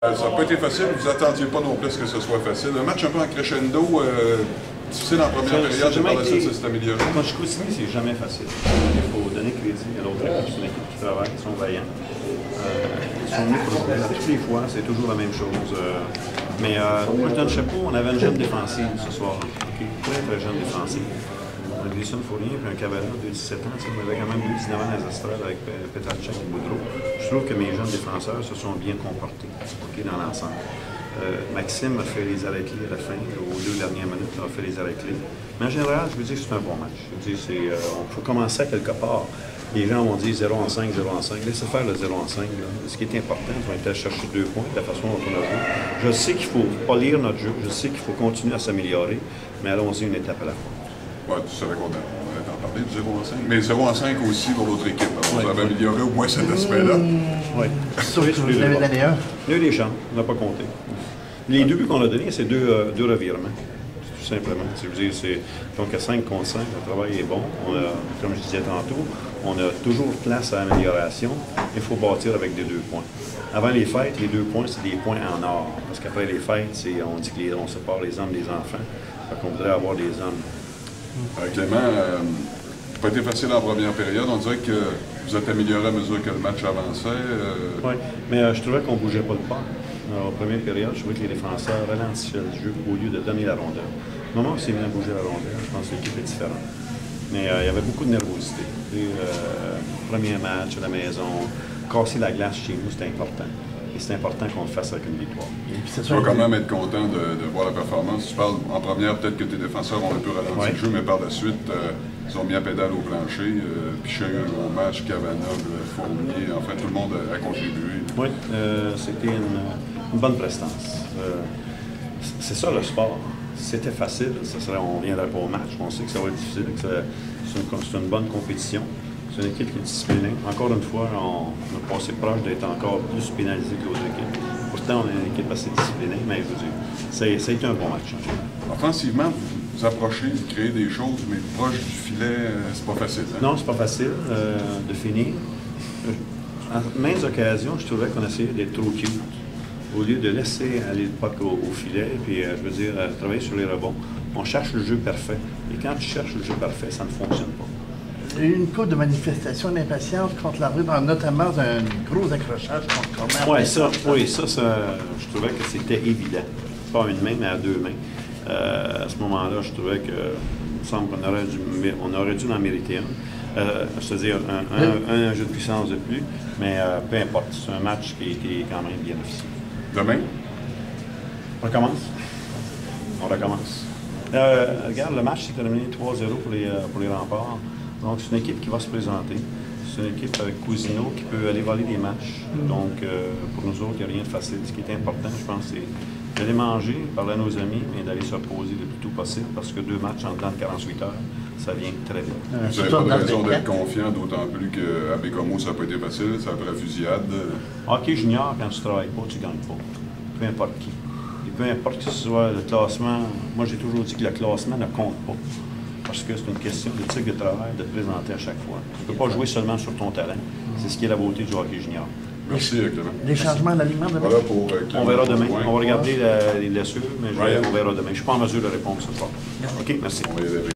Ça n'a pas été facile, vous attendiez pas non plus à ce que ce soit facile. Un match un peu en crescendo, difficile en première période, et par la suite, ça s'est amélioré. Quand je continue, c'est jamais facile. Il faut donner crédit à l'autre équipe. C'est une équipe qui travaille, qui sont vaillants. Ils sont venus pour jouer. Toutes les fois, c'est toujours la même chose. Mais moi, je donne chapeau. On avait une jeune défensive ce soir. Très, très jeune défensive. On a Gleason Fournier et un Cavalla de 17 ans. On avait quand même 19 ans à les astrales avec Petracek et Boudreau. Je trouve que mes jeunes défenseurs se sont bien comportés dans l'ensemble. Maxime a fait les arrêts-clés à la fin, aux 2 dernières minutes, il a fait les arrêts-clés. Mais en général, je veux dire que c'est un bon match. Je veux dire, on faut commencer à quelque part. Les gens vont dire 0 en 5, 0 en 5. Laissez faire le 0 en 5. Là. Ce qui est important, c'est qu'on est allé chercher 2 points de la façon dont on a joué. Je sais qu'il faut polir notre jeu, je sais qu'il faut continuer à s'améliorer, mais allons-y une étape à la fois. Oui, tu savais qu'on allait en parler du 0 en 5. Mais 0 en 5 aussi pour l'autre équipe. Alors, vous avez amélioré au moins cet aspect-là. Oui. Sauf que vous avez donné un. Il y a eu des chances, on n'a pas compté. Les 2 buts qu'on a donnés, c'est 2 revirements. Tout simplement. Donc à 5 contre 5, le travail est bon. On a, comme je disais tantôt, on a toujours place à amélioration. Il faut bâtir avec des 2 points. Avant les fêtes, les 2 points, c'est des points en or. Parce qu'après les fêtes, on dit qu'on sépare les hommes des enfants. Donc on voudrait avoir des hommes. Clément, ça n'a pas été facile en première période. On dirait que vous êtes amélioré à mesure que le match avançait. Oui, mais je trouvais qu'on ne bougeait pas le pas. En première période, je trouvais que les défenseurs ralentissaient le jeu au lieu de donner la rondelle. Au moment où c'est bien bouger la rondelle, je pense que l'équipe est différente. Mais il y avait beaucoup de nervosité. Premier match à la maison, casser la glace chez nous, c'est important. Et c'est important qu'on le fasse avec une victoire. Tu vas quand même être content de voir la performance. Tu parles en première, peut-être que tes défenseurs ont un peu ralenti le jeu, mais par la suite, ils ont mis à pédale au plancher. Piché a eu un gros match, Cavana, Fournier, enfin tout le monde a contribué. Oui, c'était une bonne prestance. C'est ça le sport. Si c'était facile, on ne viendrait pas au match. On sait que ça va être difficile, que c'est une bonne compétition. C'est une équipe qui est disciplinée. Encore une fois, on a passé proche d'être encore plus pénalisé que l'autre équipe. Pourtant, on est une équipe assez disciplinée, mais je veux dire, ça a été un bon match. Offensivement, vous approchez, vous créez des choses, mais proche du filet, c'est pas facile. Hein? Non, c'est pas facile de finir. À maintes occasions, je trouvais qu'on essayait d'être trop cute. Au lieu de laisser aller le puck au filet, puis je veux dire, travailler sur les rebonds, on cherche le jeu parfait. Et quand tu cherches le jeu parfait, ça ne fonctionne pas. Il y a eu une couple de manifestations d'impatience contre l'arbitre, notamment un gros accrochage contre Corner. Oui, ça, je trouvais que c'était évident. Pas à une main, mais à 2 mains. À ce moment-là, je trouvais que, il me semble qu'on aurait dû en mériter un. C'est-à-dire un jeu de puissance de plus, mais peu importe. C'est un match qui a été quand même bien officiel. Demain? On recommence. On recommence. Regarde, le match s'est terminé 3-0 pour les Remparts. Donc, c'est une équipe qui va se présenter. C'est une équipe avec Cousineau qui peut aller voler des matchs. Donc, pour nous autres, il n'y a rien de facile. Ce qui est important, je pense, c'est d'aller manger, parler à nos amis, mais d'aller se reposer le plus tôt possible parce que 2 matchs en dedans de 48 heures, ça vient très vite. Vous n'avez pas de raison d'être confiant, d'autant plus qu'à Bécomo, ça n'a pas été facile, ça a pris la fusillade. Hockey junior, quand tu ne travailles pas, tu ne gagnes pas. Peu importe qui. Et peu importe que ce soit le classement, moi j'ai toujours dit que le classement ne compte pas. Parce que c'est une question d'éthique de travail, de te présenter à chaque fois. Tu ne peux pas jouer seulement sur ton talent. C'est ce qui est la beauté du hockey junior. Merci, Clément. Les changements d'alignement demain? Voilà pour on verra demain. On va regarder les blessures, mais on verra demain. Je ne suis pas en mesure de répondre ce soir. OK, merci.